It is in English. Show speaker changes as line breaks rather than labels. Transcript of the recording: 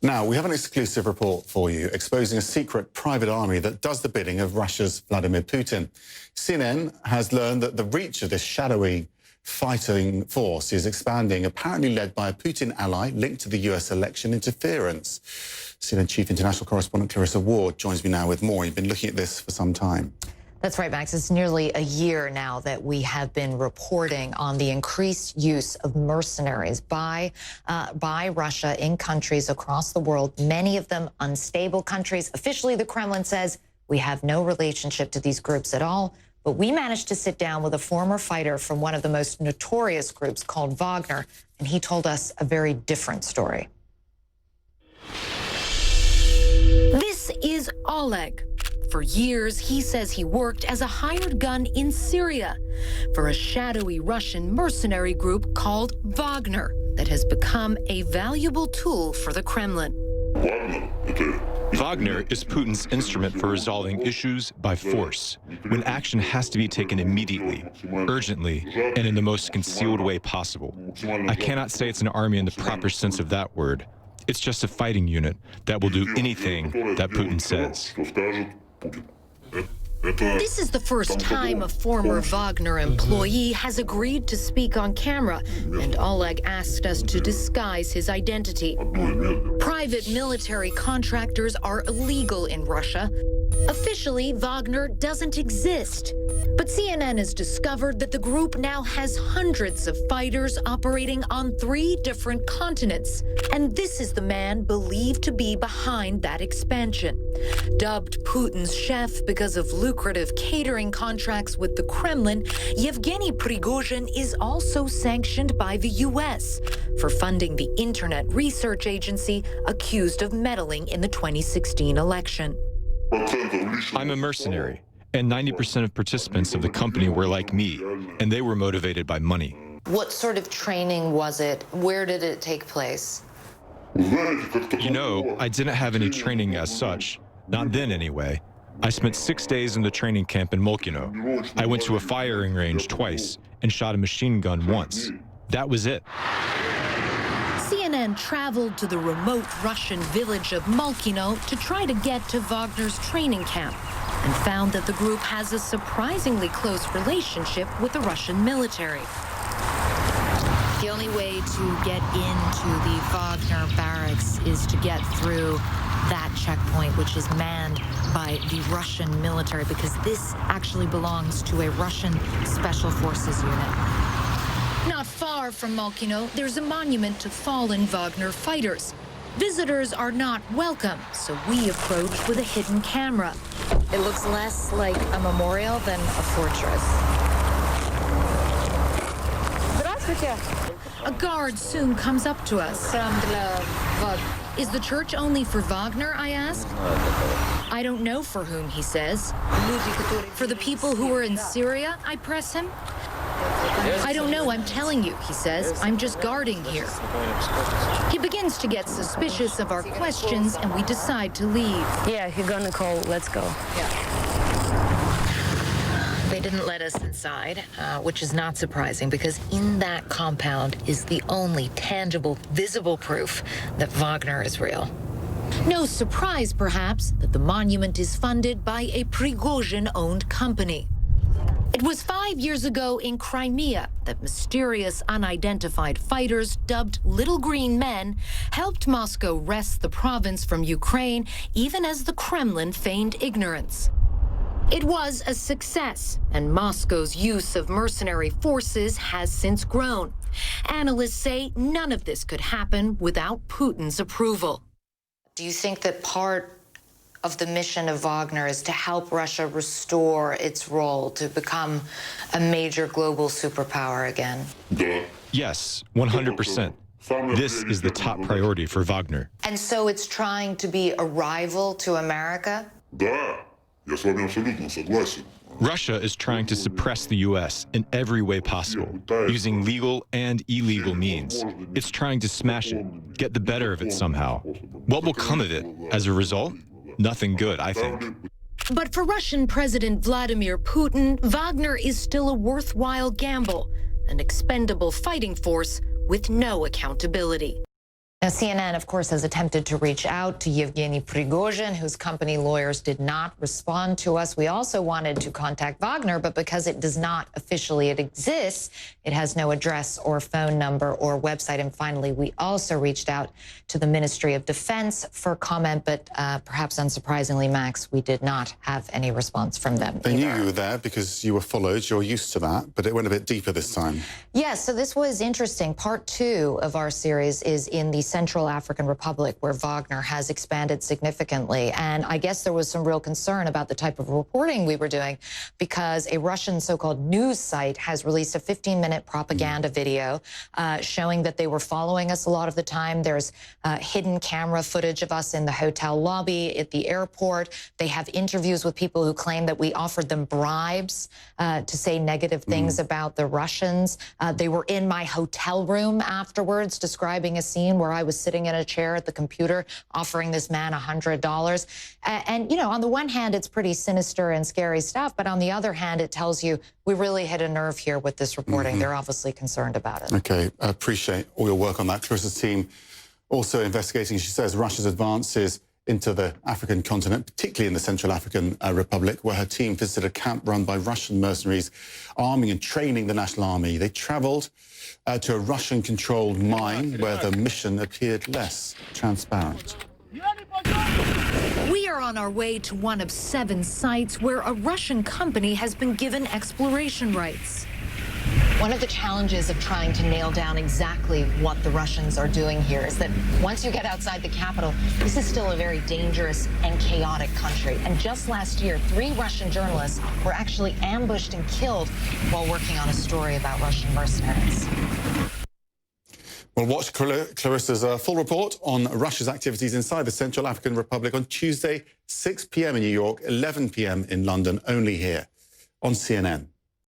Now, we have an exclusive report for you exposing a secret private army that does the bidding of Russia's Vladimir Putin. CNN has learned that the reach of this shadowy fighting force is expanding, apparently led by a Putin ally linked to the US election interference. CNN Chief International Correspondent Clarissa Ward joins me now with more. You've been looking at this for some time.
That's right, Max. It's nearly a year now that we have been reporting on the increased use of mercenaries by Russia in countries across the world, many of them unstable countries. Officially, the Kremlin says we have no relationship to these groups at all. But we managed to sit down with a former fighter from one of the most notorious groups called Wagner, and he told us a very different story.
This is Oleg. For years, he says he worked as a hired gun in Syria for a shadowy Russian mercenary group called Wagner that has become a valuable tool for the Kremlin.
Wagner is Putin's instrument for resolving issues by force, when action has to be taken immediately, urgently, and in the most concealed way possible. I cannot say it's an army in the proper sense of that word. It's just a fighting unit that will do anything that Putin says.
This is the first time a former Wagner employee has agreed to speak on camera, and Oleg asked us to disguise his identity. Private military contractors are illegal in Russia. Officially, Wagner doesn't exist. But CNN has discovered that the group now has hundreds of fighters operating on 3 different continents. And this is the man believed to be behind that expansion. Dubbed Putin's chef because of lucrative catering contracts with the Kremlin, Yevgeny Prigozhin is also sanctioned by the US for funding the Internet Research Agency accused of meddling in the 2016 election.
I'm a mercenary, and 90% of participants of the company were like me, and they were motivated by money.
What sort of training was it? Where did it take place?
You know, I didn't have any training as such, not then anyway. I spent 6 days in the training camp in Molkino. I went to a firing range twice and shot a machine gun once. That was it.
CNN traveled to the remote Russian village of Molkino to try to get to Wagner's training camp and found that the group has a surprisingly close relationship with the Russian military. The only way to get into the Wagner barracks is to get through that checkpoint, which is manned by the Russian military, because this actually belongs to a Russian Special Forces unit. Not far from Molkino, there's a monument to fallen Wagner fighters. Visitors are not welcome, so we approached with a hidden camera.
It looks less like a memorial than a fortress.
A guard soon comes up to us. Is the church only for Wagner, I asked. I don't know for whom, he says. For the people who are in Syria, I press him. I don't know, I'm telling you, he says. I'm just guarding here. He begins to get suspicious of our questions, and we decide to leave.
Yeah, you're gonna call, let's go.
They didn't let us inside, which is not surprising, because in that compound is the only tangible, visible proof that Wagner is real.
No surprise, perhaps, that the monument is funded by a Prigozhin-owned company. It was 5 years ago in Crimea that mysterious unidentified fighters dubbed Little Green Men helped Moscow wrest the province from Ukraine, even as the Kremlin feigned ignorance. It was a success, and Moscow's use of mercenary forces has since grown. Analysts say none of this could happen without Putin's approval.
Do you think that part of the mission of Wagner is to help Russia restore its role to become a major global superpower again?
Yes, 100%. This is the top priority for Wagner.
And so it's trying to be a rival to America?
Russia is trying to suppress the U.S. in every way possible, using legal and illegal means. It's trying to smash it, get the better of it somehow. What will come of it as a result? Nothing good, I think.
But for Russian President Vladimir Putin, Wagner is still a worthwhile gamble, an expendable fighting force with no accountability.
CNN, of course, has attempted to reach out to Yevgeny Prigozhin, whose company lawyers did not respond to us. We also wanted to contact Wagner, but because it does not officially exist, it has no address or phone number or website. And finally, we also reached out to the Ministry of Defense for comment, but perhaps unsurprisingly, Max, we did not have any response from them.
They knew you were there because you were followed. You're used to that, but it went a bit deeper this time.
Yes, so this was interesting. Part 2 of our series is in the Central African Republic, where Wagner has expanded significantly. And I guess there was some real concern about the type of reporting we were doing because a Russian so-called news site has released a 15-minute propaganda video showing that they were following us a lot of the time. There's hidden camera footage of us in the hotel lobby at the airport. They have interviews with people who claim that we offered them bribes to say negative things about the Russians. They were in my hotel room afterwards, describing a scene where I was sitting in a chair at the computer offering this man $100. And, you know, on the one hand, it's pretty sinister and scary stuff. But on the other hand, it tells you we really hit a nerve here with this reporting. They're obviously concerned about it.
OK, I appreciate all your work on that. Clarissa's team also investigating, she says, Russia's advances into the African continent, particularly in the Central African Republic, where her team visited a camp run by Russian mercenaries arming and training the National Army. They travelled to a Russian-controlled mine where the mission appeared less transparent.
We are on our way to one of 7 sites where a Russian company has been given exploration rights.
One of the challenges of trying to nail down exactly what the Russians are doing here is that once you get outside the capital, this is still a very dangerous and chaotic country. And just last year, 3 Russian journalists were actually ambushed and killed while working on a story about Russian mercenaries.
We'll watch Clarissa's full report on Russia's activities inside the Central African Republic on Tuesday, 6 p.m. in New York, 11 p.m. in London, only here on CNN.